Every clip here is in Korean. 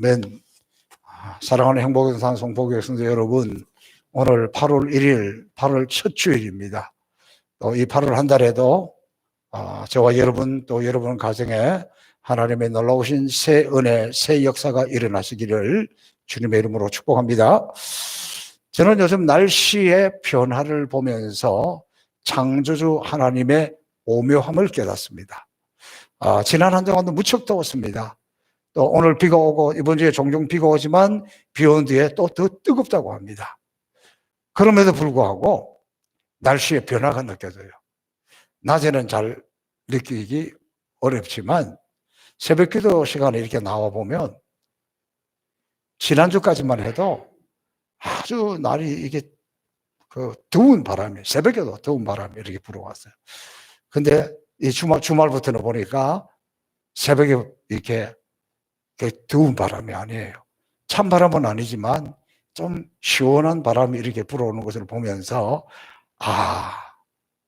아멘. 사랑하는 행복영산 송포교회 성도 여러분, 오늘 8월 1일, 8월 첫 주일입니다. 또 이 8월 한 달에도 저와 여러분 또 여러분 가정에 하나님의 놀라우신 새 은혜, 새 역사가 일어나시기를 주님의 이름으로 축복합니다. 저는 요즘 날씨의 변화를 보면서 창조주 하나님의 오묘함을 깨닫습니다. 지난 한 주간도 무척 더웠습니다. 또 오늘 비가 오고 이번 주에 종종 비가 오지만 비 온 뒤에 또 더 뜨겁다고 합니다. 그럼에도 불구하고 날씨의 변화가 느껴져요. 낮에는 잘 느끼기 어렵지만 새벽 기도 시간에 이렇게 나와 보면 지난주까지만 해도 아주 날이 이게 더운 바람이, 새벽에도 더운 바람이 이렇게 불어왔어요. 근데 이 주말부터는 보니까 새벽에 이렇게 더운 바람이 아니에요. 찬바람은 아니지만 좀 시원한 바람이 이렇게 불어오는 것을 보면서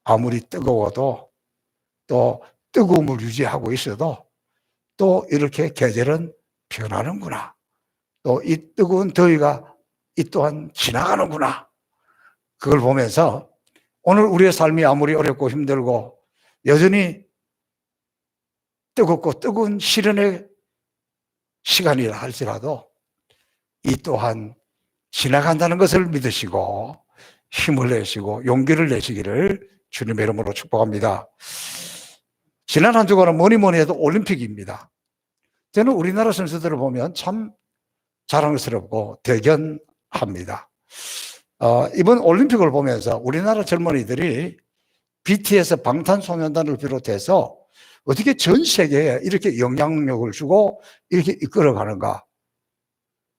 아무리 뜨거워도 또 뜨거움을 유지하고 있어도 또 이렇게 계절은 변하는구나. 또 이 뜨거운 더위가 이 또한 지나가는구나. 그걸 보면서 오늘 우리의 삶이 아무리 어렵고 힘들고 여전히 뜨겁고 뜨거운 시련의 시간이라 할지라도 이 또한 지나간다는 것을 믿으시고 힘을 내시고 용기를 내시기를 주님의 이름으로 축복합니다. 지난 한 주간은 뭐니 해도 올림픽입니다. 저는 우리나라 선수들을 보면 참 자랑스럽고 대견합니다. 이번 올림픽을 보면서 우리나라 젊은이들이 BTS 방탄소년단을 비롯해서 어떻게 전 세계에 이렇게 영향력을 주고 이렇게 이끌어가는가.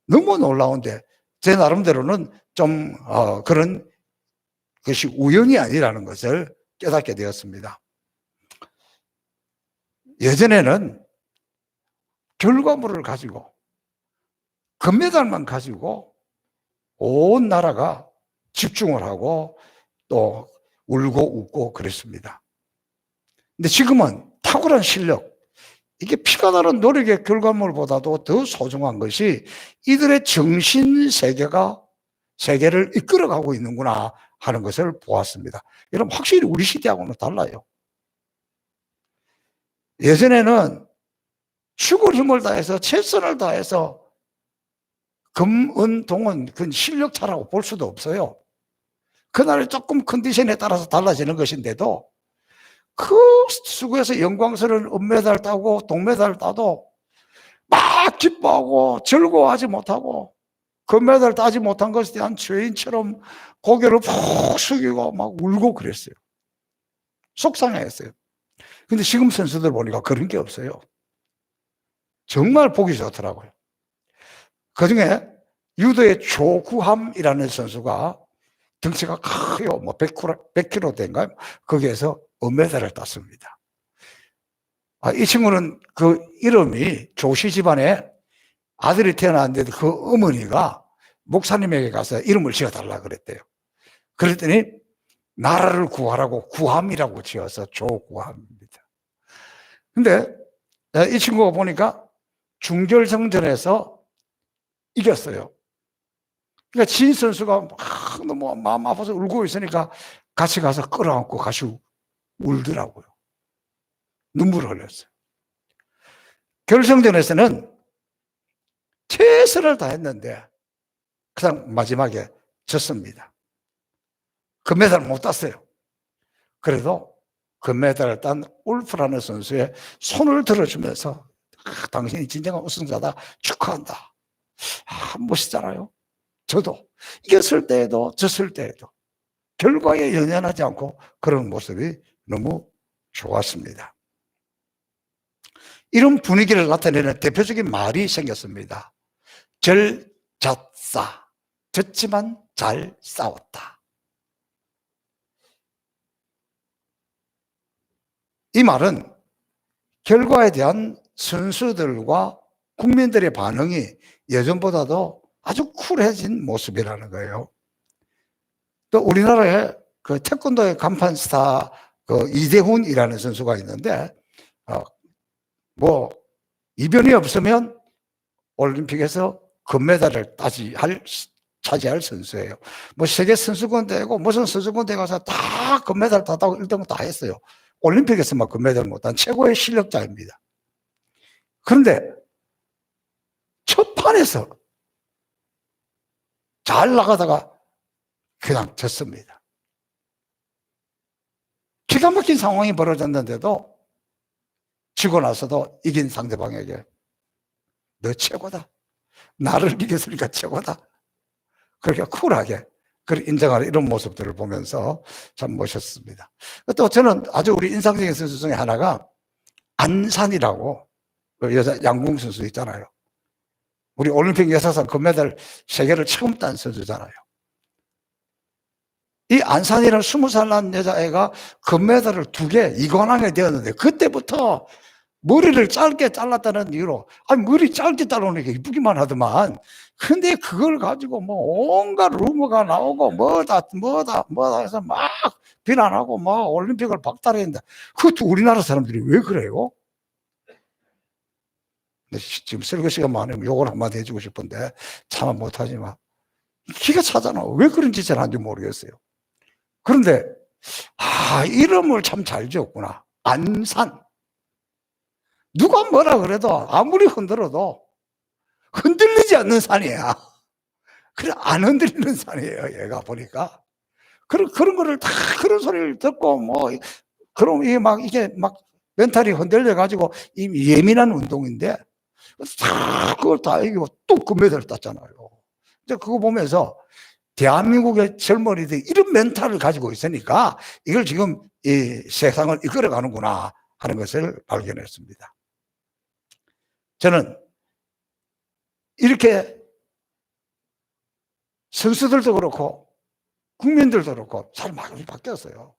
너무 놀라운데 제 나름대로는 좀 그런 것이 우연이 아니라는 것을 깨닫게 되었습니다. 예전에는 결과물을 가지고 금메달만 가지고 온 나라가 집중을 하고 또 울고 웃고 그랬습니다. 근데 지금은 탁월한 실력, 이게 피가 나는 노력의 결과물보다도 더 소중한 것이 이들의 정신 세계를 이끌어가고 있는구나 하는 것을 보았습니다. 여러분, 확실히 우리 시대하고는 달라요. 예전에는 죽을 힘을 다해서 최선을 다해서 금, 은, 동은 그 실력차라고 볼 수도 없어요. 그날의 조금 컨디션에 따라서 달라지는 것인데도 그 수구에서 영광스러운 은메달 따고 동메달 따도 막 기뻐하고 즐거워하지 못하고 금메달 따지 못한 것에 대한 죄인처럼 고개를 푹 숙이고 막 울고 그랬어요. 속상해했어요. 근데 지금 선수들 보니까 그런 게 없어요. 정말 보기 좋더라고요. 그중에 유도의 조구함이라는 선수가 덩치가 커요. 뭐 100kg 된가요? 거기에서 은메달을 땄습니다. 이 친구는 그 이름이 조씨 집안에 아들이 태어났는데 그 어머니가 목사님에게 가서 이름을 지어달라 그랬대요. 그랬더니 나라를 구하라고 구함이라고 지어서 조구함입니다. 근데 이 친구가 보니까 중결승전에서 이겼어요. 그러니까 진 선수가 막 너무 마음 아파서 울고 있으니까 같이 가서 끌어안고 같이 울더라고요. 눈물을 흘렸어요. 결승전에서는 최선을 다했는데 그냥 마지막에 졌습니다. 금메달을 못 땄어요. 그래도 금메달을 딴 울프라는 선수의 손을 들어주면서 당신이 진정한 우승자다, 축하한다. 멋있잖아요. 저도 이겼을 때에도 졌을 때에도 결과에 연연하지 않고 그런 모습이 너무 좋았습니다. 이런 분위기를 나타내는 대표적인 말이 생겼습니다. 절잣싸, 졌지만 잘 싸웠다. 이 말은 결과에 대한 선수들과 국민들의 반응이 예전보다도 아주 쿨해진 모습이라는 거예요. 또 우리나라에 그 태권도의 간판 스타 이대훈이라는 선수가 있는데 뭐 이변이 없으면 올림픽에서 금메달을 차지할 선수예요. 뭐 세계 선수권대회고 무슨 선수권대회 가서 다 금메달 다 따고 1등 다 했어요. 올림픽에서만 금메달 못한 최고의 실력자입니다. 그런데 첫 판에서 잘 나가다가 그냥 졌습니다. 기가 막힌 상황이 벌어졌는데도 지고 나서도 이긴 상대방에게 너 최고다. 나를 이겼으니까 최고다. 그렇게 쿨하게 그걸 인정하는 이런 모습들을 보면서 참 멋있습니다. 또 저는 아주 우리 인상적인 선수 중에 하나가 안산이라고 그 여자 양궁 선수 있잖아요. 우리 올림픽 여사상 금메달 3개를 처음 딴 선수잖아요. 이 안산이라는 20살 난 여자애가 금메달을 2개 이관왕에 되었는데 그때부터 머리를 짧게 잘랐다는 이유로 머리 짧게 자르니까 이쁘기만 하더만 근데 그걸 가지고 뭐 온갖 루머가 나오고 뭐다 해서 막 비난하고 막 올림픽을 박탈했는데 그것도 우리나라 사람들이 왜 그래요? 지금 설교 시간 많으면 욕을 한마디 해주고 싶은데 참아 못하지만 기가 차잖아. 왜 그런 짓을 하는지 모르겠어요. 그런데 이름을 참 잘 지었구나. 안산. 누가 뭐라 그래도 아무리 흔들어도 흔들리지 않는 산이야. 그래 안 흔들리는 산이에요. 얘가 보니까 그런 거를 다 그런 소리를 듣고 뭐 그럼 이게 막 멘탈이 흔들려 가지고 이 예민한 운동인데 다 그걸 다 이기고 또 금메달을 땄잖아요. 이제 그거 보면서 대한민국의 젊은이들이 이런 멘탈을 가지고 있으니까 이걸 지금 이 세상을 이끌어가는구나 하는 것을 발견했습니다. 저는 이렇게 선수들도 그렇고 국민들도 그렇고 잘 많이 바뀌었어요.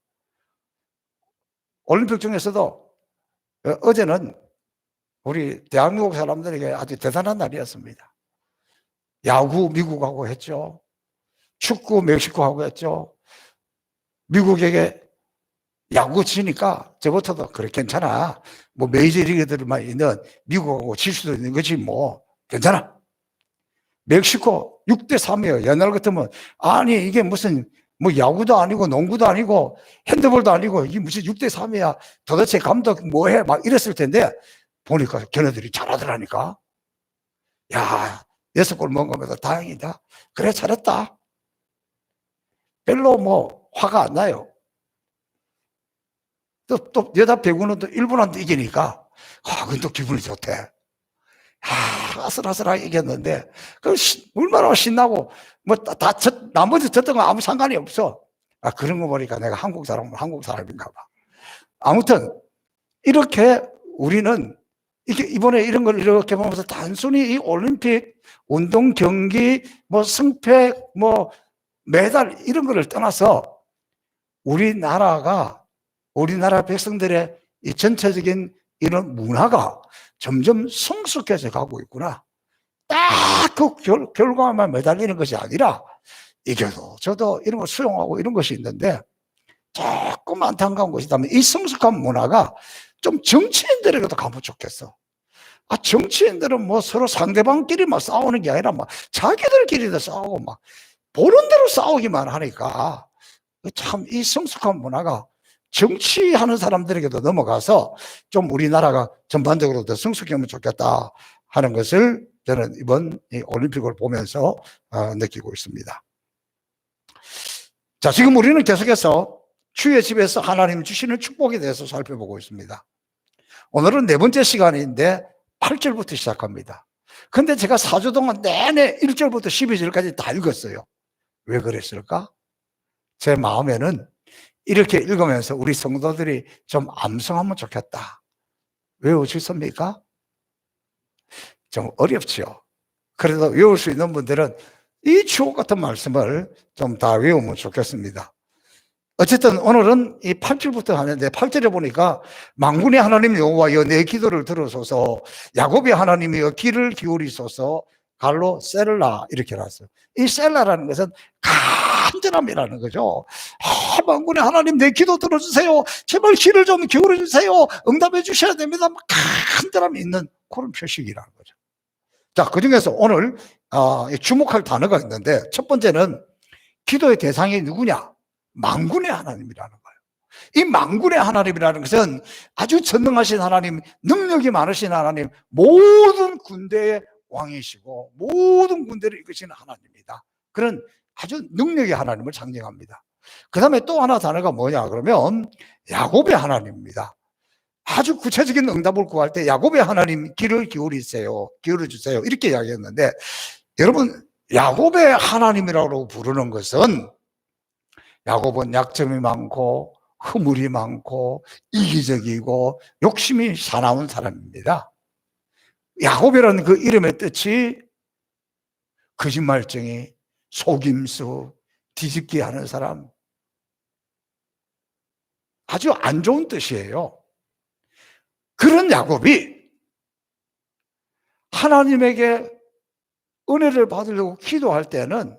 올림픽 중에서도 어제는 우리 대한민국 사람들에게 아주 대단한 날이었습니다. 야구 미국하고 했죠. 축구 멕시코하고 했죠. 미국에게 야구 치니까 저부터도 그래 괜찮아. 뭐 메이저리그들만 있는 미국하고 칠 수도 있는 거지 뭐 괜찮아. 멕시코 6대3이에요. 옛날 같으면 아니 이게 무슨 뭐 야구도 아니고 농구도 아니고 핸드볼도 아니고 이게 무슨 6대3이야. 도대체 감독 뭐해? 막 이랬을 텐데 보니까 걔네들이 잘하더라니까. 야 6골 먹은 거면 다행이다. 그래 잘했다. 별로 뭐 화가 안 나요. 또 여자 배구는 또 일본한테 이기니까 그건 또 기분이 좋대. 아슬아슬하게 이겼는데 얼마나 신나고 뭐 나머지 졌던 건 아무 상관이 없어. 그런 거 보니까 내가 한국 사람인가 봐. 아무튼 이렇게 우리는 이번에 이런 걸 이렇게 보면서 단순히 이 올림픽 운동 경기 뭐 승패 뭐 메달 이런 거를 떠나서 우리나라 백성들의 이 전체적인 이런 문화가 점점 성숙해져 가고 있구나. 딱 그 결과만 매달리는 것이 아니라 이겨도 저도 이런 걸 수용하고 이런 것이 있는데 조금 안타까운 것이 있다면 이 성숙한 문화가 좀 정치인들에게도 가면 좋겠어. 정치인들은 뭐 서로 상대방끼리 막 싸우는 게 아니라 막 자기들끼리도 싸우고 막 보는 대로 싸우기만 하니까 참 이 성숙한 문화가 정치하는 사람들에게도 넘어가서 좀 우리나라가 전반적으로 더 성숙하면 좋겠다 하는 것을 저는 이번 이 올림픽을 보면서 느끼고 있습니다. 자, 지금 우리는 계속해서 주의 집에서 하나님 주시는 축복에 대해서 살펴보고 있습니다. 오늘은 4번째 시간인데 8절부터 시작합니다. 근데 제가 4주 동안 내내 1절부터 12절까지 다 읽었어요. 왜 그랬을까? 제 마음에는 이렇게 읽으면서 우리 성도들이 좀 암송하면 좋겠다. 외우셨습니까? 좀 어렵죠. 그래도 외울 수 있는 분들은 이 주옥 같은 말씀을 좀 다 외우면 좋겠습니다. 어쨌든 오늘은 이 8절부터 하는데 8절에 보니까 만군의 하나님 여호와여 내 기도를 들으소서 야곱의 하나님이여 귀를 기울이소서 갈로 셀라 이렇게 나왔어요. 이 셀라라는 것은 간절함이라는 거죠. 만군의 하나님 내 기도 들어주세요. 제발 귀를 좀 기울여주세요. 응답해 주셔야 됩니다. 간절함이 있는 그런 표식이라는 거죠. 자, 그 중에서 오늘 주목할 단어가 있는데, 첫 번째는 기도의 대상이 누구냐? 만군의 하나님이라는 거예요. 이 만군의 하나님이라는 것은 아주 전능하신 하나님, 능력이 많으신 하나님, 모든 군대의 왕이시고 모든 군대를 이끄시는 하나님입니다. 그런 아주 능력의 하나님을 상징합니다. 그 다음에 또 하나 단어가 뭐냐 그러면 야곱의 하나님입니다. 아주 구체적인 응답을 구할 때 야곱의 하나님 귀를 기울이세요, 기울여주세요, 이렇게 이야기했는데, 여러분 야곱의 하나님이라고 부르는 것은, 야곱은 약점이 많고 허물이 많고 이기적이고 욕심이 사나운 사람입니다. 야곱이라는 그 이름의 뜻이 거짓말쟁이, 속임수, 뒤집기 하는 사람, 아주 안 좋은 뜻이에요. 그런 야곱이 하나님에게 은혜를 받으려고 기도할 때는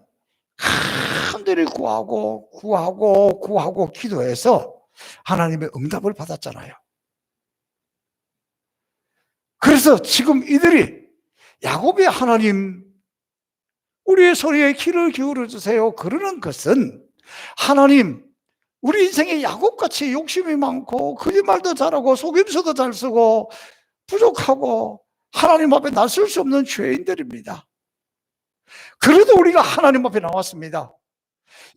간절히 구하고 기도해서 하나님의 응답을 받았잖아요. 그래서 지금 이들이 야곱의 하나님, 우리의 소리에 귀를 기울여 주세요 그러는 것은, 하나님 우리 인생에 야곱같이 욕심이 많고 거짓말도 잘하고 속임수도 잘 쓰고 부족하고 하나님 앞에 나설 수 없는 죄인들입니다. 그래도 우리가 하나님 앞에 나왔습니다.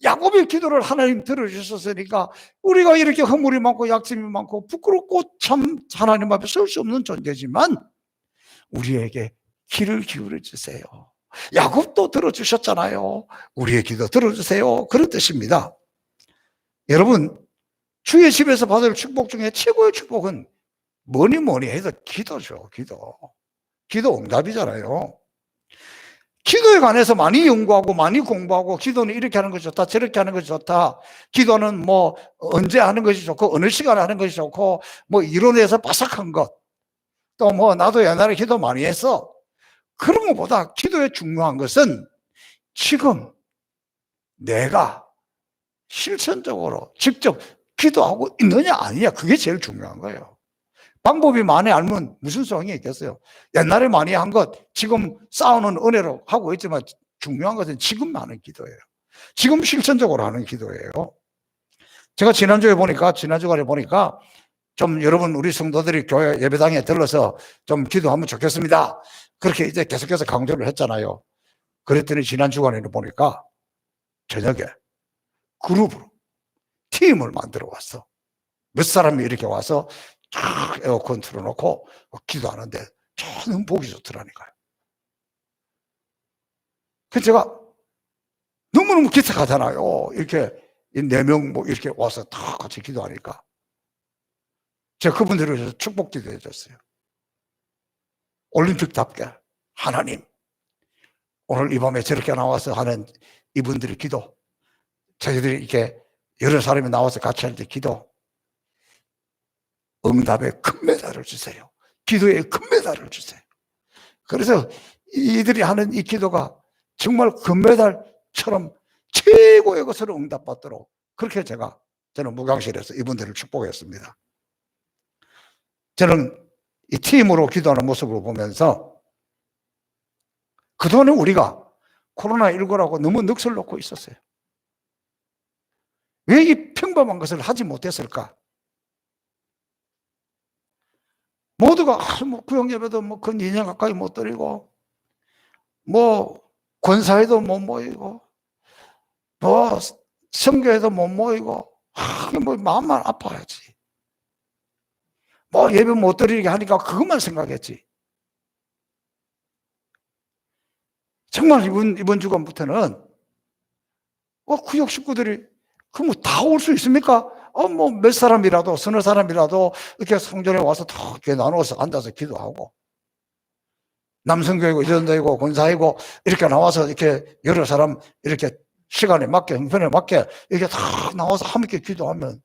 야곱의 기도를 하나님 들어주셨으니까 우리가 이렇게 허물이 많고 약점이 많고 부끄럽고 참 하나님 앞에 설 수 없는 존재지만 우리에게 귀를 기울여 주세요. 야곱도 들어주셨잖아요. 우리의 기도 들어주세요. 그런 뜻입니다. 여러분, 주의 집에서 받을 축복 중에 최고의 축복은 뭐니 해도 기도죠. 기도 응답이잖아요. 기도에 관해서 많이 연구하고 많이 공부하고, 기도는 이렇게 하는 것이 좋다, 저렇게 하는 것이 좋다, 기도는 뭐 언제 하는 것이 좋고 어느 시간에 하는 것이 좋고, 뭐 이론에서 바삭한 것, 또 뭐 나도 옛날에 기도 많이 했어, 그런 것보다 기도의 중요한 것은 지금 내가 실천적으로 직접 기도하고 있느냐 아니냐, 그게 제일 중요한 거예요. 방법이 많이 알면 무슨 소용이 있겠어요. 옛날에 많이 한 것 지금 쌓아놓은 은혜로 하고 있지만, 중요한 것은 지금 하는 기도예요. 지금 실천적으로 하는 기도예요. 제가 지난주에 보니까 좀 여러분 우리 성도들이 교회 예배당에 들러서 좀 기도하면 좋겠습니다, 그렇게 이제 계속해서 강조를 했잖아요. 그랬더니 지난 주간에는 보니까 저녁에 그룹으로 팀을 만들어 왔어. 몇 사람이 이렇게 와서 쫙 에어컨 틀어놓고 기도하는데 저는 보기 좋더라니까요. 그래서 제가 너무너무 기특하잖아요. 이렇게 4명 뭐 이렇게 와서 다 같이 기도하니까 제가 그분들을 위해서 축복 기도해 줬어요. 올림픽답게, 하나님 오늘 이 밤에 저렇게 나와서 하는 이분들의 기도, 저희들이 이렇게 여러 사람이 나와서 같이 할 때 기도, 응답에 큰 메달을 주세요. 기도에 큰 메달을 주세요. 그래서 이들이 하는 이 기도가 정말 금메달처럼 최고의 것으로 응답받도록, 그렇게 저는 무강실에서 이분들을 축복했습니다. 저는 이 팀으로 기도하는 모습을 보면서, 그동안에 우리가 코로나19라고 너무 넋을 놓고 있었어요. 왜 이 평범한 것을 하지 못했을까? 모두가 뭐 구역예배도 뭐 근 2년 가까이 못 드리고, 뭐 권사회도 못 모이고, 뭐 성교회도 못 모이고, 뭐 마음만 아파야지. 뭐 예배 못 드리게 하니까 그것만 생각했지. 정말 이번 주간부터는 구역 식구들이 그럼 다 올 수 있습니까? 뭐 몇 사람이라도, 서너 사람이라도 이렇게 성전에 와서 다 이렇게 나눠서 앉아서 기도하고, 남성교회고 이전도이고 권사이고 이렇게 나와서 이렇게 여러 사람 이렇게 시간에 맞게, 형편에 맞게 이렇게 다 나와서 함께 기도하면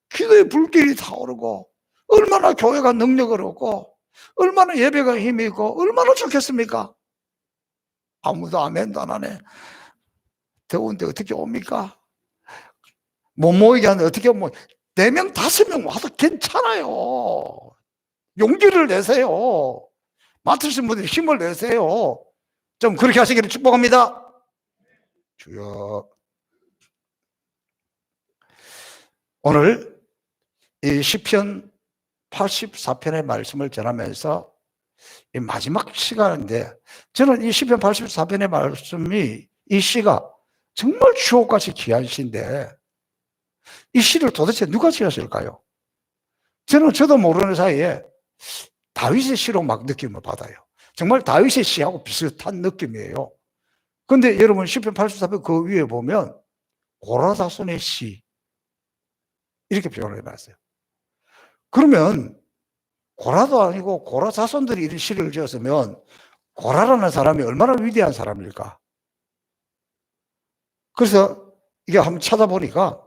기도의 불길이 타오르고, 얼마나 교회가 능력을 얻고, 얼마나 예배가 힘이 있고, 얼마나 좋겠습니까? 아무도 아멘도 안 하네. 더운데 어떻게 옵니까? 못 모이게 하는데 어떻게 4명, 5명 와도 괜찮아요. 용기를 내세요. 맡으신 분들이 힘을 내세요. 좀 그렇게 하시기를 축복합니다. 주여. 오늘 이 시편 84편의 말씀을 전하면서 이 마지막 시간인데, 저는 이 시편 84편의 말씀이, 이 시가 정말 주옥같이 귀한 시인데 이 시를 도대체 누가 지었을까요? 저도 모르는 사이에 다윗의 시로 막 느낌을 받아요. 정말 다윗의 시하고 비슷한 느낌이에요. 근데 여러분 시편 84편 그 위에 보면 고라사손의 시 이렇게 표현을 해놨어요. 그러면 고라도 아니고 고라 자손들이 이런 시를 지었으면 고라라는 사람이 얼마나 위대한 사람일까? 그래서 이게 한번 찾아보니까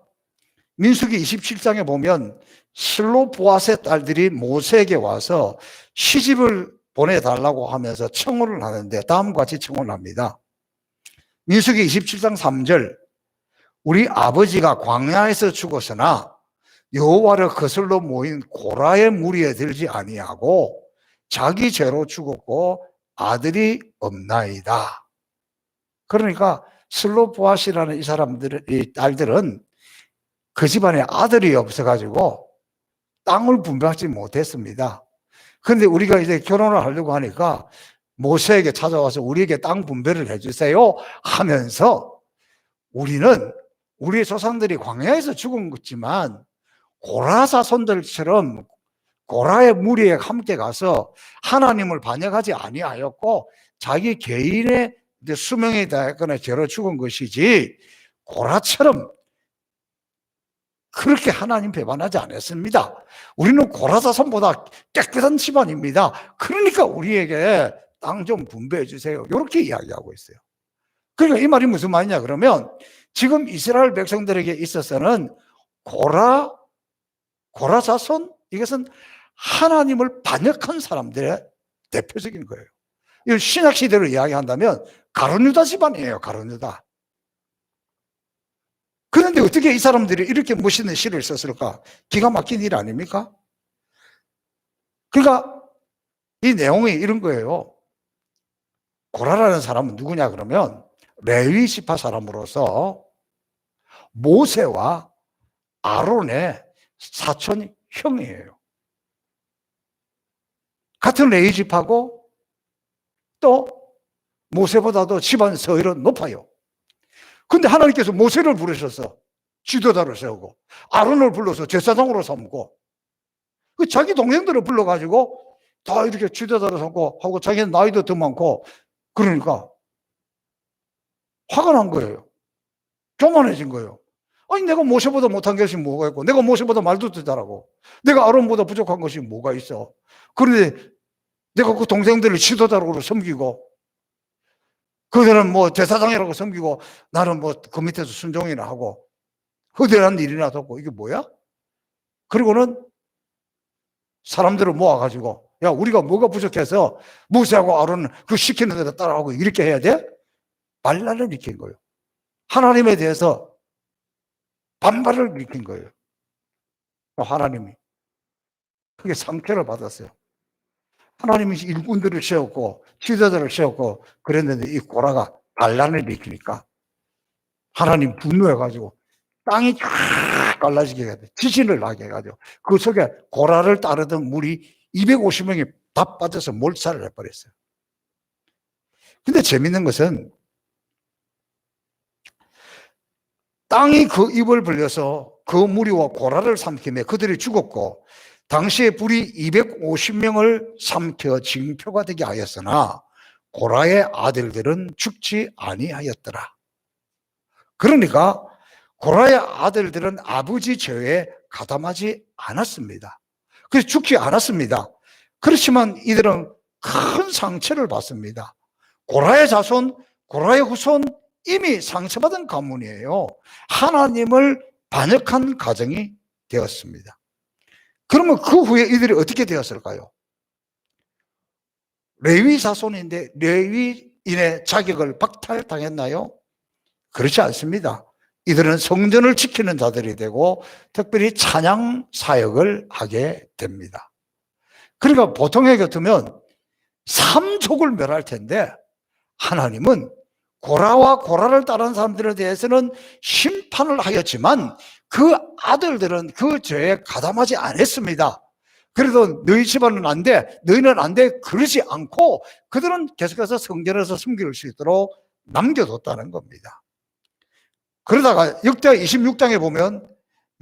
민수기 27장에 보면 실로보앗의 딸들이 모세에게 와서 시집을 보내달라고 하면서 청혼을 하는데 다음과 같이 청혼을 합니다. 민수기 27장 3절, 우리 아버지가 광야에서 죽었으나 여호와를 거슬러 모인 고라의 무리에 들지 아니하고 자기 죄로 죽었고 아들이 없나이다. 그러니까 슬로보앗이라는 이 사람들은, 이 딸들은 그 집안에 아들이 없어가지고 땅을 분배하지 못했습니다. 그런데 우리가 이제 결혼을 하려고 하니까 모세에게 찾아와서 우리에게 땅 분배를 해주세요 하면서, 우리는 우리의 조상들이 광야에서 죽은 거지만 고라 자손들처럼 고라의 무리에 함께 가서 하나님을 반역하지 아니하였고 자기 개인의 수명에 대하여 죄로 죽은 것이지, 고라처럼 그렇게 하나님 배반하지 않았습니다. 우리는 고라 자손보다 깨끗한 집안입니다. 그러니까 우리에게 땅 좀 분배해 주세요. 이렇게 이야기하고 있어요. 그러니까 이 말이 무슨 말이냐 그러면, 지금 이스라엘 백성들에게 있어서는 고라 자손, 이것은 하나님을 반역한 사람들의 대표적인 거예요. 이 신약 시대로 이야기한다면 가룟유다 집안이에요. 가룟유다. 그런데 어떻게 이 사람들이 이렇게 멋있는 시를 썼을까? 기가 막힌 일 아닙니까? 그러니까 이 내용이 이런 거예요. 고라라는 사람은 누구냐 그러면 레위 지파 사람으로서 모세와 아론의 사촌 형이에요. 같은 레위 지파고 또 모세보다도 집안 서열은 높아요. 근데 하나님께서 모세를 부르셔서 지도자를 세우고 아론을 불러서 제사장으로 삼고 그 자기 동생들을 불러가지고 다 이렇게 지도자로 삼고 하고, 자기는 나이도 더 많고 그러니까 화가 난 거예요. 교만해진 거예요. 아니 내가 모세보다 못한 것이 뭐가 있고, 내가 모세보다 말도 더 잘하고, 내가 아론보다 부족한 것이 뭐가 있어. 그런데 내가 그 동생들을 지도자로 섬기고 그들은 뭐 대사장이라고 섬기고 나는 뭐 그 밑에서 순종이나 하고 허대한 일이나 돕고, 이게 뭐야? 그리고는 사람들을 모아가지고, 야 우리가 뭐가 부족해서 모세하고 아론은 그 시키는 대로 따라하고 이렇게 해야 돼? 반란을 일으킨 거예요. 하나님에 대해서 반발을 일으킨 거예요. 하나님이 크게 상처를 받았어요. 하나님이 일꾼들을 세웠고 지도자를 세웠고 그랬는데 이 고라가 반란을 일으키니까 하나님 분노해가지고 땅이 쫙 갈라지게 해가지고 지진을 나게 해가지고 그 속에 고라를 따르던 무리 250명이 다 빠져서 몰살을 해버렸어요. 근데 재밌는 것은 땅이 그 입을 벌려서 그 무리와 고라를 삼키며 그들이 죽었고 당시에 불이 250명을 삼켜 징표가 되게 하였으나 고라의 아들들은 죽지 아니하였더라. 그러니까 고라의 아들들은 아버지 죄에 가담하지 않았습니다. 그래서 죽지 않았습니다. 그렇지만 이들은 큰 상처를 받습니다. 고라의 자손, 고라의 후손, 이미 상처받은 가문이에요. 하나님을 반역한 가정이 되었습니다. 그러면 그 후에 이들이 어떻게 되었을까요? 레위 자손인데 레위인의 자격을 박탈당했나요? 그렇지 않습니다. 이들은 성전을 지키는 자들이 되고 특별히 찬양 사역을 하게 됩니다. 그러니까 보통의 같으면 삼족을 멸할 텐데 하나님은 고라와 고라를 따르는 사람들에 대해서는 심판을 하였지만 그 아들들은 그 죄에 가담하지 않았습니다. 그래도 너희 집안은 안 돼, 너희는 안 돼, 그러지 않고 그들은 계속해서 성전에서 섬길 수 있도록 남겨뒀다는 겁니다. 그러다가 역대하 26장에 보면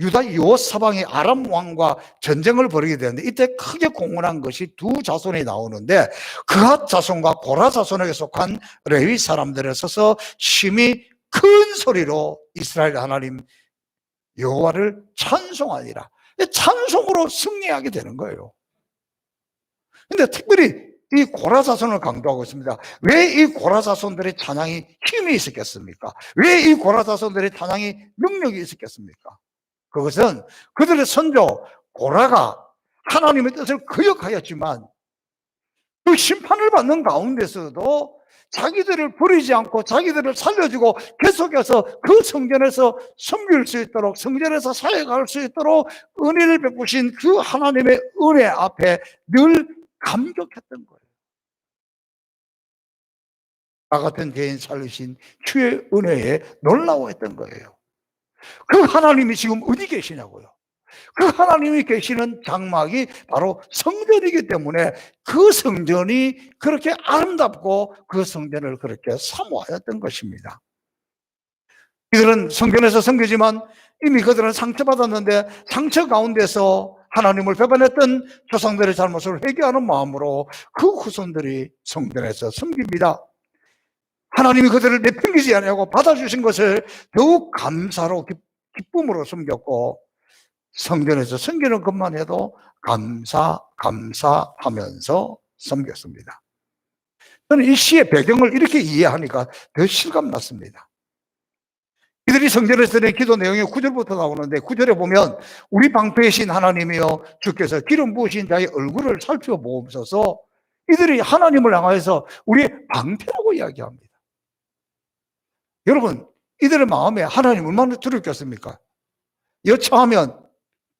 유다 여호사방이 아람 왕과 전쟁을 벌이게 되는데 이때 크게 공헌한 것이 두 자손이 나오는데 그핫 자손과 고라 자손에게 속한 레위 사람들에 서서 심히 큰 소리로 이스라엘 하나님 여호와를 찬송하니라. 찬송으로 승리하게 되는 거예요. 근데 특별히 이 고라 자손을 강조하고 있습니다. 왜 이 고라 자손들의 찬양이 힘이 있었겠습니까? 왜 이 고라 자손들의 찬양이 능력이 있었겠습니까? 그것은 그들의 선조 고라가 하나님의 뜻을 거역하였지만 그 심판을 받는 가운데서도 자기들을 버리지 않고 자기들을 살려주고 계속해서 그 성전에서 섬길 수 있도록 성전에서 사역할 수 있도록 은혜를 베푸신 그 하나님의 은혜 앞에 늘 감격했던 거예요. 나 같은 죄인 살리신 주의 은혜에 놀라워했던 거예요. 그 하나님이 지금 어디 계시냐고요. 그 하나님이 계시는 장막이 바로 성전이기 때문에 그 성전이 그렇게 아름답고 그 성전을 그렇게 사모하였던 것입니다. 이들은 성전에서 섬기지만 이미 그들은 상처받았는데 상처 가운데서 하나님을 배반했던 조상들의 잘못을 회개하는 마음으로 그 후손들이 성전에서 섬깁니다. 하나님이 그들을 내팽개지 아니하고 받아주신 것을 더욱 감사로 기쁨으로 섬겼고 성전에서 섬기는 것만 해도 감사하면서 섬겼습니다. 저는 이 시의 배경을 이렇게 이해하니까 더 실감났습니다. 이들이 성전에서 드린 기도 내용이 9절부터 나오는데 9절에 보면 우리 방패의 신 하나님이여 주께서 기름 부으신 자의 얼굴을 살펴보옵소서. 이들이 하나님을 향하여서 우리의 방패라고 이야기합니다. 여러분, 이들의 마음에 하나님 얼마나 두렵겠습니까? 여차하면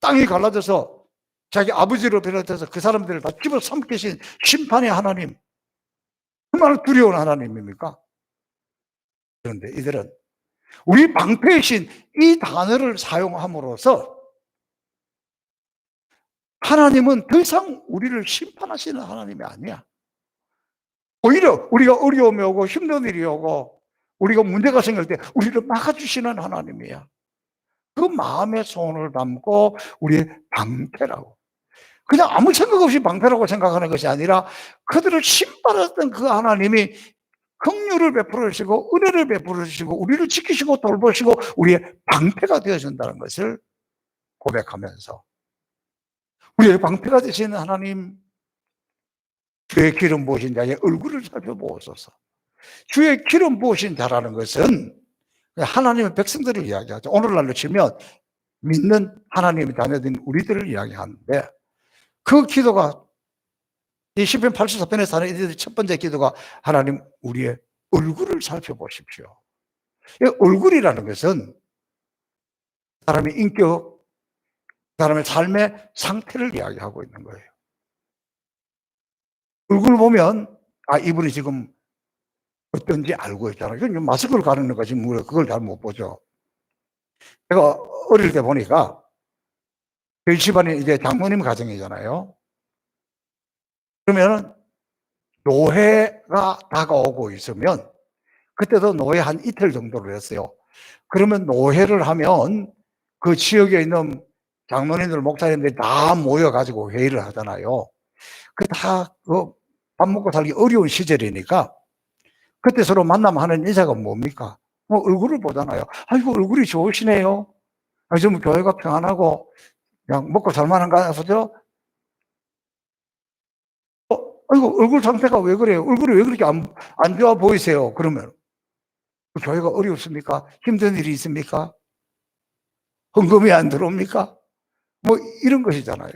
땅이 갈라져서 자기 아버지를 비롯해서 그 사람들을 다 집어삼키신 심판의 하나님, 얼마나 두려운 하나님입니까? 그런데 이들은 우리 방패의 신 이 단어를 사용함으로써 하나님은 더 이상 우리를 심판하시는 하나님이 아니야. 오히려 우리가 어려움이 오고 힘든 일이 오고 우리가 문제가 생길 때 우리를 막아주시는 하나님이야. 그 마음의 소원을 담고 우리의 방패라고. 그냥 아무 생각 없이 방패라고 생각하는 것이 아니라 그들을 심판했던 그 하나님이 긍휼을 베풀어 주시고 은혜를 베풀어 주시고 우리를 지키시고 돌보시고 우리의 방패가 되어준다는 것을 고백하면서 우리의 방패가 되시는 하나님, 주의 기름 부으신 자의 얼굴을 살펴보소서. 주의 기름 부으신 자라는 것은 하나님의 백성들을 이야기하죠. 오늘날로 치면 믿는 하나님의 자녀된 우리들을 이야기하는데 그 기도가 이 시편 84편에서 하는 이들의 첫 번째 기도가 하나님 우리의 얼굴을 살펴보십시오. 이 얼굴이라는 것은 사람의 인격, 사람의 삶의 상태를 이야기하고 있는 거예요. 얼굴을 보면 아 이분이 지금 어떤지 알고 있잖아요. 이건 마스크를 가리는 거지 뭐 그걸 잘 못 보죠. 제가 어릴 때 보니까 저희 집안이 이제 장모님 가정이잖아요. 그러면 노회가 다가오고 있으면 그때도 노회 한 이틀 정도를 했어요. 그러면 노회를 하면 그 지역에 있는 장로님들, 목사님들이 다 모여가지고 회의를 하잖아요. 그 다 밥 먹고 살기 어려운 시절이니까 그때 서로 만나면 하는 인사가 뭡니까? 뭐 얼굴을 보잖아요. 아이고 얼굴이 좋으시네요. 요즘 교회가 평안하고 그냥 먹고 살만한가 보죠? 아이고 얼굴 상태가 왜 그래요? 얼굴이 왜 그렇게 안 좋아 보이세요? 그러면 교회가 어렵습니까? 힘든 일이 있습니까? 헌금이 안 들어옵니까? 뭐 이런 것이잖아요.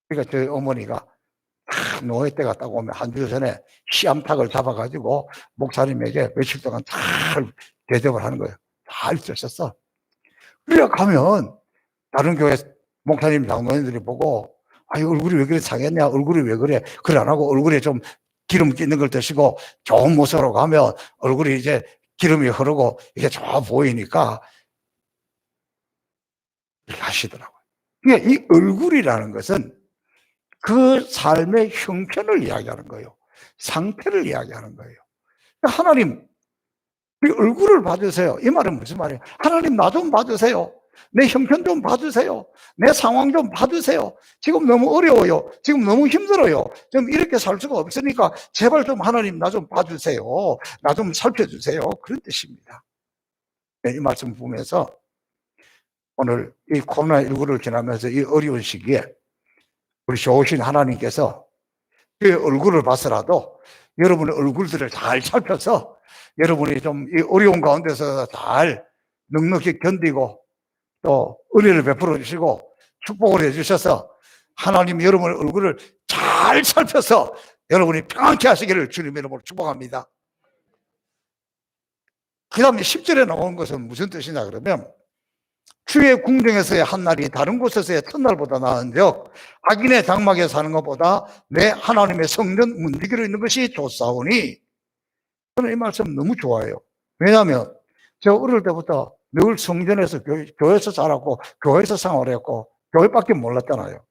그러니까 저희 어머니가 노회 때가 딱 오면 한 주 전에 씨암탉을 잡아가지고 목사님에게 며칠 동안 잘 대접을 하는 거예요. 잘 드셨어. 그래 가면 다른 교회 목사님 장로님들이 보고 아유 얼굴이 왜 그래 상했냐 얼굴이 왜 그래 그래 안 하고 얼굴에 좀 기름 있는 걸 드시고 좋은 모습으로 가면 얼굴이 이제 기름이 흐르고 이게 좋아 보이니까 이렇게 하시더라고요. 그러니까 이 얼굴이라는 것은 그 삶의 형편을 이야기하는 거예요. 상태를 이야기하는 거예요. 그러니까 하나님, 우리 얼굴을 봐주세요. 이 말은 무슨 말이에요? 하나님, 나 좀 봐주세요. 내 형편 좀 봐주세요. 내 상황 좀 봐주세요. 지금 너무 어려워요. 지금 너무 힘들어요. 좀 이렇게 살 수가 없으니까 제발 좀 하나님 나 좀 봐주세요. 나 좀 살펴주세요. 그런 뜻입니다. 이 말씀 보면서 오늘 이 코로나19를 지나면서 이 어려운 시기에 우리 좋으신 하나님께서 그 얼굴을 봐서라도 여러분의 얼굴들을 잘 살펴서 여러분이 좀 이 어려운 가운데서 잘 넉넉히 견디고 또 은혜를 베풀어 주시고 축복을 해 주셔서 하나님 여러분의 얼굴을 잘 살펴서 여러분이 평안케 하시기를 주님의 이름으로 축복합니다. 그 다음에 10절에 나온 것은 무슨 뜻이냐 그러면 주의 궁정에서의 한날이 다른 곳에서의 첫날보다 나은즉 악인의 장막에 사는 것보다 내 하나님의 성전 문지기로 있는 것이 좋사오니. 저는 이 말씀 너무 좋아해요. 왜냐하면 제가 어릴 때부터 늘 성전에서 교회에서 자랐고 교회에서 생활했고 교회밖에 몰랐잖아요.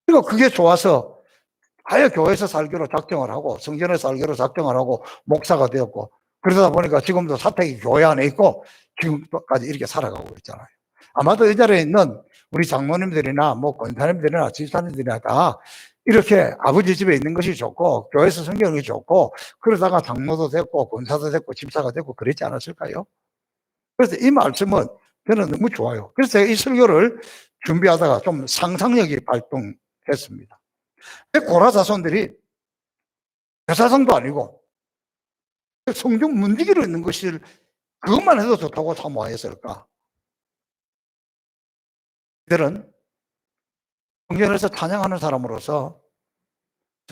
그러니까 그게 좋아서 아예 교회에서 살기로 작정을 하고 성전에서 살기로 작정을 하고 목사가 되었고 그러다 보니까 지금도 사택이 교회 안에 있고 지금까지 이렇게 살아가고 있잖아요. 아마도 이 자리에 있는 우리 장모님들이나 뭐 권사님들이나 집사님들이나 다 이렇게 아버지 집에 있는 것이 좋고 교회에서 성경이 좋고 그러다가 장모도 됐고 권사도 됐고 집사가 됐고 그랬지 않았을까요? 그래서 이 말씀은 저는 너무 좋아요. 그래서 제가 이 설교를 준비하다가 좀 상상력이 발동했습니다. 고라 자손들이 대사성도 아니고 성전 문지기로 있는 것을 그것만 해도 좋다고 사모하였을까? 이들은 성전에서 찬양하는 사람으로서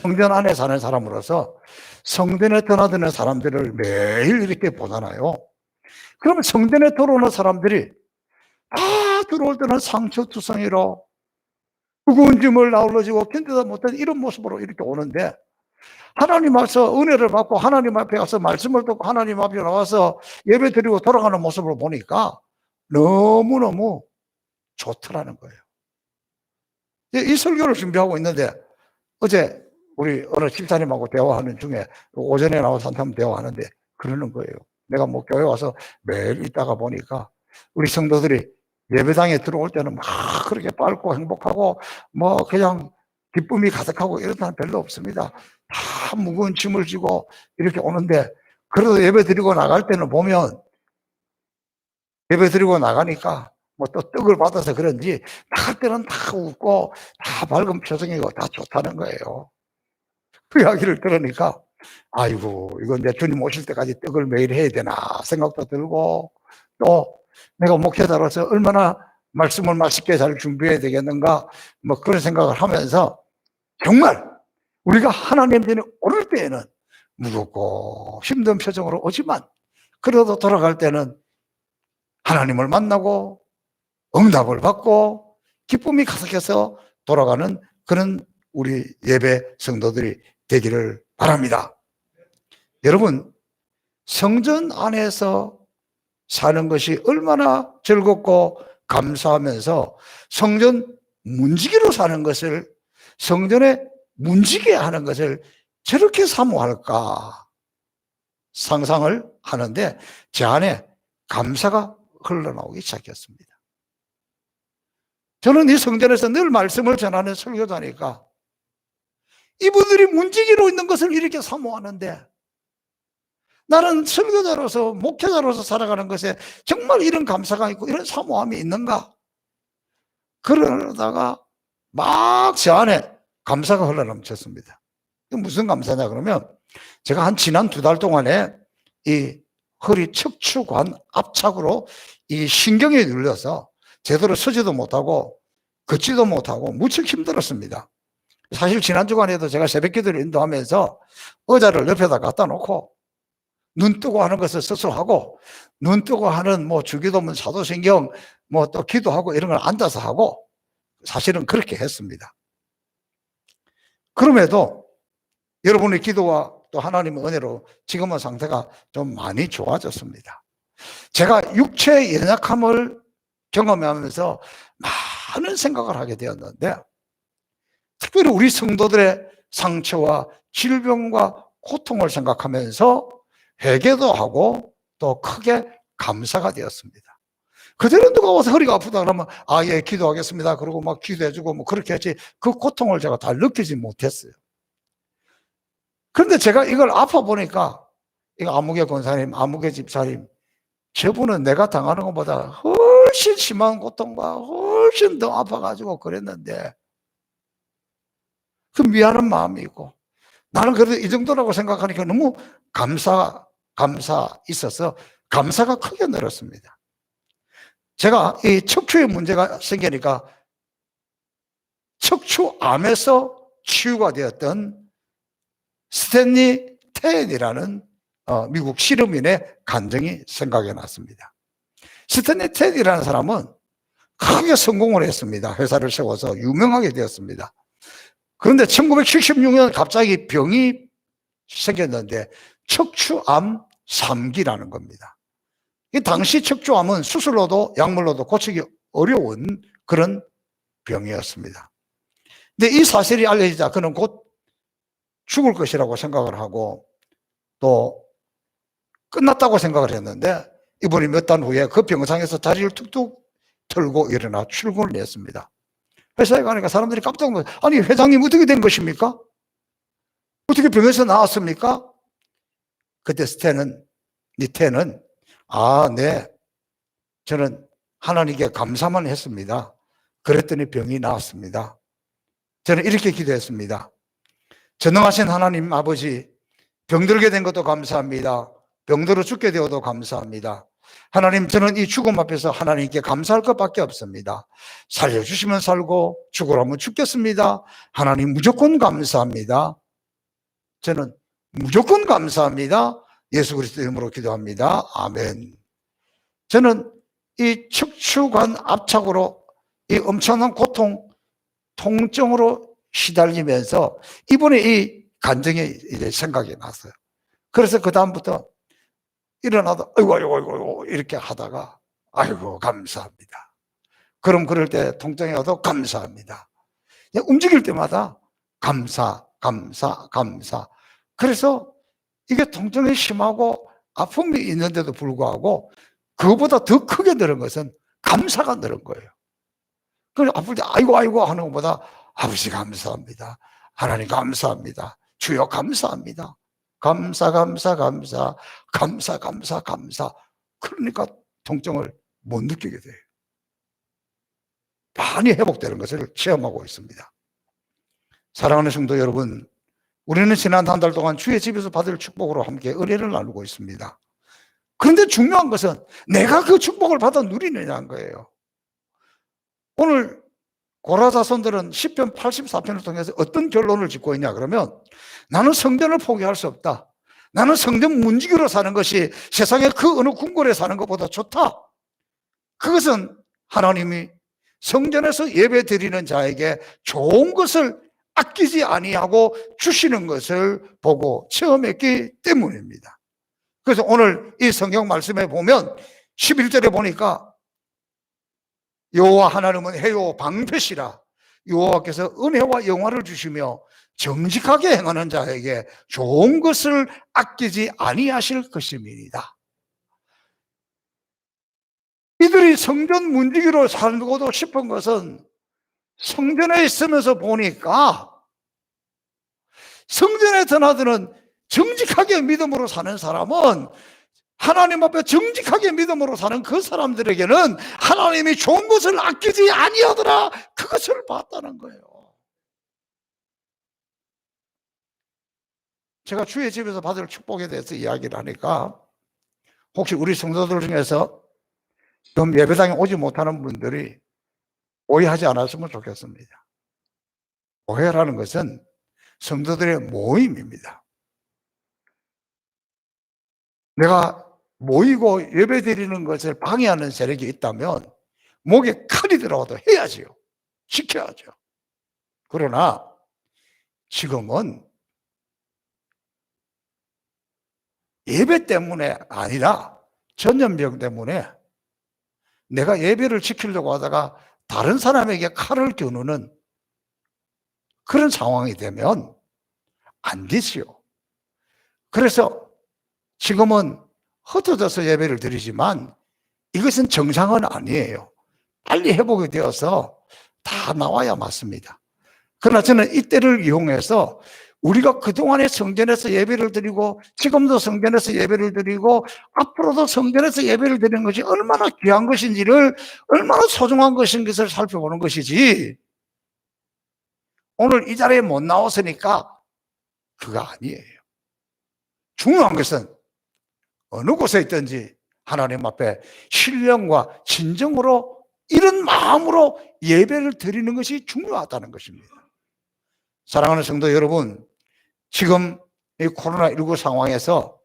성전 안에 사는 사람으로서 성전에 드나드는 사람들을 매일 이렇게 보잖아요. 그러면 성전에 들어오는 사람들이 다 들어올 때는 상처투성이로 무거운 짐을 나올러지고 견디다 못한 이런 모습으로 이렇게 오는데 하나님 앞에서 은혜를 받고 하나님 앞에 가서 말씀을 듣고 하나님 앞에 나와서 예배 드리고 돌아가는 모습을 보니까 너무너무 좋더라는 거예요. 이 설교를 준비하고 있는데 어제 우리 어느 집사님하고 대화하는 중에 오전에 나와서 한참 대화하는데 그러는 거예요. 내가 뭐 교회 와서 매일 있다가 보니까 우리 성도들이 예배당에 들어올 때는 막 그렇게 밝고 행복하고 뭐 그냥 기쁨이 가득하고 이런 사람 별로 없습니다. 다 무거운 짐을 지고 이렇게 오는데 그래도 예배 드리고 나갈 때는 보면 예배 드리고 나가니까 뭐 또 떡을 받아서 그런지 나갈 때는 다 웃고 다 밝은 표정이고 다 좋다는 거예요. 그 이야기를 들으니까 아이고 이건 내 주님 오실 때까지 떡을 매일 해야 되나 생각도 들고 또 내가 목회자로서 얼마나 말씀을 맛있게 잘 준비해야 되겠는가 뭐 그런 생각을 하면서 정말 우리가 하나님 전에 오를 때에는 무겁고 힘든 표정으로 오지만 그래도 돌아갈 때는 하나님을 만나고 응답을 받고 기쁨이 가득해서 돌아가는 그런 우리 예배 성도들이 되기를 바랍니다. 여러분 성전 안에서 사는 것이 얼마나 즐겁고 감사하면서 성전 문지기로 사는 것을 성전에 문지게 하는 것을 저렇게 사모할까 상상을 하는데 제 안에 감사가 흘러나오기 시작했습니다. 저는 이 성전에서 늘 말씀을 전하는 설교자니까 이분들이 문지기로 있는 것을 이렇게 사모하는데 나는 설교자로서 목회자로서 살아가는 것에 정말 이런 감사가 있고 이런 사모함이 있는가? 그러다가 막 제 안에 감사가 흘러넘쳤습니다. 무슨 감사냐 그러면 제가 한 지난 2달 동안에 이 허리 척추관 압착으로 이 신경이 눌려서 제대로 서지도 못하고 걷지도 못하고 무척 힘들었습니다. 사실 지난 주간에도 제가 새벽 기도를 인도하면서 의자를 옆에다 갖다 놓고 눈 뜨고 하는 것을 스스로 하고 눈 뜨고 하는 뭐 주기도문 사도신경 뭐 또 기도하고 이런 걸 앉아서 하고 사실은 그렇게 했습니다. 그럼에도 여러분의 기도와 또 하나님의 은혜로 지금은 상태가 좀 많이 좋아졌습니다. 제가 육체의 연약함을 경험하면서 많은 생각을 하게 되었는데, 특별히 우리 성도들의 상처와 질병과 고통을 생각하면서 회개도 하고 또 크게 감사가 되었습니다. 그전에 누가 와서 허리가 아프다 그러면 예 기도하겠습니다 그러고 막 기도해주고 뭐 그렇게 했지, 그 고통을 제가 다 느끼지 못했어요. 그런데 제가 이걸 아파 보니까 이거 아무개 권사님, 아무개 집사님, 저분은 내가 당하는 것보다 훨씬 심한 고통과 훨씬 더 아파가지고 그랬는데 그 미안한 마음이 있고, 나는 그래도 이 정도라고 생각하니까 너무 감사 있어서 감사가 크게 늘었습니다. 제가 이 척추에 문제가 생기니까 척추암에서 치유가 되었던 스탠리 테일이라는 미국 실험인의 간증이 생각이 났습니다. 스탠리 테일이라는 사람은 크게 성공을 했습니다. 회사를 세워서 유명하게 되었습니다. 그런데 1976년 갑자기 병이 생겼는데 척추암 3기라는 겁니다. 이 당시 척추암은 수술로도 약물로도 고치기 어려운 그런 병이었습니다. 근데 이 사실이 알려지자 그는 곧 죽을 것이라고 생각을 하고 또 끝났다고 생각을 했는데, 이분이 몇 달 후에 그 병상에서 자리를 툭툭 털고 일어나 출근을 했습니다. 회사에 가니까 사람들이 깜짝 놀랐어요. 아니 회장님 어떻게 된 것입니까? 어떻게 병에서 나왔습니까? 그때 니테는 네, 저는 하나님께 감사만 했습니다. 그랬더니 병이 나았습니다. 저는 이렇게 기도했습니다. 전능하신 하나님 아버지, 병들게 된 것도 감사합니다. 병들어 죽게 되어도 감사합니다. 하나님, 저는 이 죽음 앞에서 하나님께 감사할 것밖에 없습니다. 살려주시면 살고 죽으라면 죽겠습니다. 하나님 무조건 감사합니다. 저는 무조건 감사합니다. 예수 그리스도 이름으로 기도합니다. 아멘. 저는 이 척추관 압착으로 이 엄청난 고통, 통증으로 시달리면서 이번에 이 간증이 이제 생각이 났어요. 그래서 그 다음부터 일어나도 아이고 이렇게 하다가 아이고 감사합니다. 그럼 그럴 때 통증이 와도 감사합니다. 움직일 때마다 감사. 그래서 이게 통증이 심하고 아픔이 있는데도 불구하고 그거보다 더 크게 늘은 것은 감사가 늘은 거예요. 그래서 아플 때 아이고 하는 것보다 아버지 감사합니다. 하나님 감사합니다. 주여 감사합니다. 감사. 그러니까 통증을 못 느끼게 돼요. 많이 회복되는 것을 체험하고 있습니다. 사랑하는 성도 여러분, 우리는 지난 한 달 동안 주의 집에서 받을 축복으로 함께 은혜를 나누고 있습니다. 그런데 중요한 것은 내가 그 축복을 받아 누리느냐는 거예요. 오늘 고라자손들은 시편 84편을 통해서 어떤 결론을 짓고 있냐 그러면, 나는 성전을 포기할 수 없다. 나는 성전 문지기로 사는 것이 세상의 그 어느 궁궐에 사는 것보다 좋다. 그것은 하나님이 성전에서 예배 드리는 자에게 좋은 것을 아끼지 아니하고 주시는 것을 보고 체험했기 때문입니다. 그래서 오늘 이 성경 말씀에 보면 11절에 보니까 여호와 하나님은 해요 방패시라. 여호와께서 은혜와 영화를 주시며 정직하게 행하는 자에게 좋은 것을 아끼지 아니하실 것임이니이다. 이들이 성전 문지기로 살고도 싶은 것은 성전에 있으면서 보니까 성전에 드나드는 정직하게 믿음으로 사는 사람은, 하나님 앞에 정직하게 믿음으로 사는 그 사람들에게는 하나님이 좋은 것을 아끼지 아니하더라, 그것을 봤다는 거예요. 제가 주의 집에서 받을 축복에 대해서 이야기를 하니까 혹시 우리 성도들 중에서 좀 예배당에 오지 못하는 분들이 오해하지 않았으면 좋겠습니다. 오해라는 것은 성도들의 모임입니다. 내가 모이고 예배 드리는 것을 방해하는 세력이 있다면 목에 칼이 들어와도 해야지요. 지켜야죠. 그러나 지금은 예배 때문에 아니라 전염병 때문에 내가 예배를 지키려고 하다가 다른 사람에게 칼을 겨누는 그런 상황이 되면 안 되지요. 그래서 지금은 흩어져서 예배를 드리지만 이것은 정상은 아니에요. 빨리 회복이 되어서 다 나와야 맞습니다. 그러나 저는 이때를 이용해서 우리가 그동안에 성전에서 예배를 드리고 지금도 성전에서 예배를 드리고 앞으로도 성전에서 예배를 드리는 것이 얼마나 귀한 것인지를, 얼마나 소중한 것인 것을 살펴보는 것이지, 오늘 이 자리에 못 나왔으니까 그거 아니에요. 중요한 것은 어느 곳에 있든지 하나님 앞에 신령과 진정으로 이런 마음으로 예배를 드리는 것이 중요하다는 것입니다. 사랑하는 성도 여러분, 지금 이 코로나19 상황에서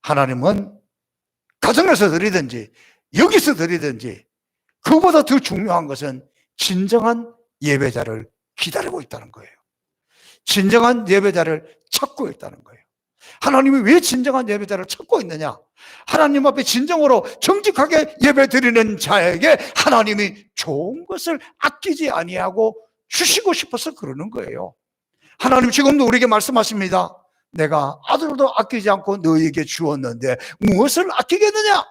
하나님은 가정에서 드리든지 여기서 드리든지 그보다 더 중요한 것은 진정한 예배자를 기다리고 있다는 거예요. 진정한 예배자를 찾고 있다는 거예요. 하나님이 왜 진정한 예배자를 찾고 있느냐? 하나님 앞에 진정으로 정직하게 예배 드리는 자에게 하나님이 좋은 것을 아끼지 아니하고 주시고 싶어서 그러는 거예요. 하나님 지금도 우리에게 말씀하십니다. 내가 아들도 아끼지 않고 너에게 주었는데 무엇을 아끼겠느냐?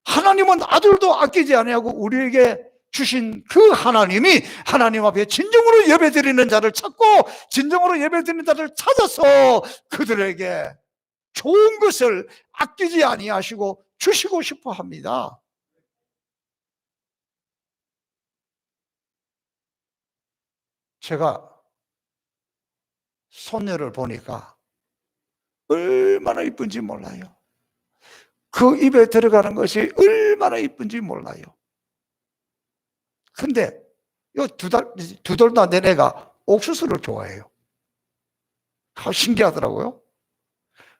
하나님은 아들도 아끼지 아니하고 우리에게 주신 그 하나님이 하나님 앞에 진정으로 예배드리는 자를 찾고 진정으로 예배드리는 자를 찾아서 그들에게 좋은 것을 아끼지 아니하시고 주시고 싶어 합니다. 제가 손녀를 보니까 얼마나 이쁜지 몰라요. 그 입에 들어가는 것이 얼마나 이쁜지 몰라요. 근데 요 두 달 된 애가 옥수수를 좋아해요. 신기하더라고요.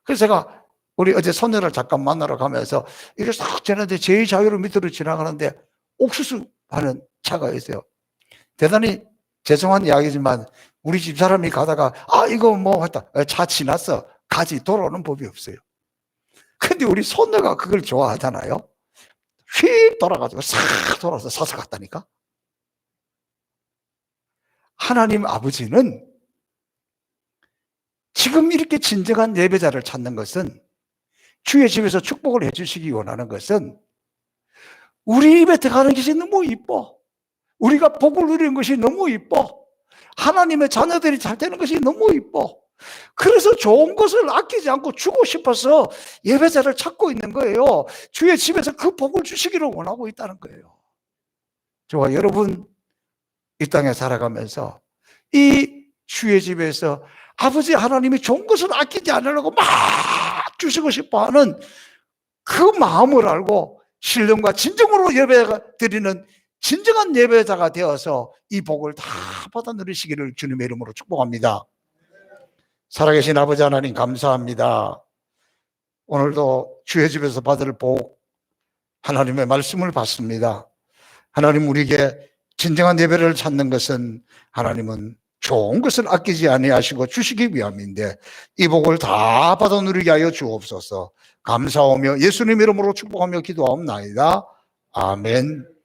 그래서 제가 우리 어제 손녀를 잠깐 만나러 가면서 이렇게 싹 지나는데 제2자유로 밑으로 지나가는데 옥수수 하는 차가 있어요. 대단히 죄송한 이야기지만 우리 집 사람이 가다가 이거 뭐 했다, 차 지났어, 가지 돌아오는 법이 없어요. 근데 우리 손녀가 그걸 좋아하잖아요. 휙 돌아가지고 싹 돌아서 사서 갔다니까. 하나님 아버지는 지금 이렇게 진정한 예배자를 찾는 것은, 주의 집에서 축복을 해주시기 원하는 것은 우리 입에 들어가는 것이 너무 이뻐, 우리가 복을 누리는 것이 너무 이뻐, 하나님의 자녀들이 잘 되는 것이 너무 이뻐. 그래서 좋은 것을 아끼지 않고 주고 싶어서 예배자를 찾고 있는 거예요. 주의 집에서 그 복을 주시기를 원하고 있다는 거예요. 저와 여러분 이 땅에 살아가면서 이 주의 집에서 아버지 하나님이 좋은 것을 아끼지 않으려고 막 주시고 싶어하는 그 마음을 알고 신령과 진정으로 예배 드리는 진정한 예배자가 되어서 이 복을 다 받아 누리시기를 주님의 이름으로 축복합니다. 살아계신 아버지 하나님 감사합니다. 오늘도 주의 집에서 받을 복, 하나님의 말씀을 받습니다. 하나님, 우리에게 진정한 예배를 찾는 것은 하나님은 좋은 것을 아끼지 아니하시고 주시기 위함인데 이 복을 다 받아 누리게 하여 주옵소서. 감사하며 예수님 이름으로 축복하며 기도하옵나이다. 아멘.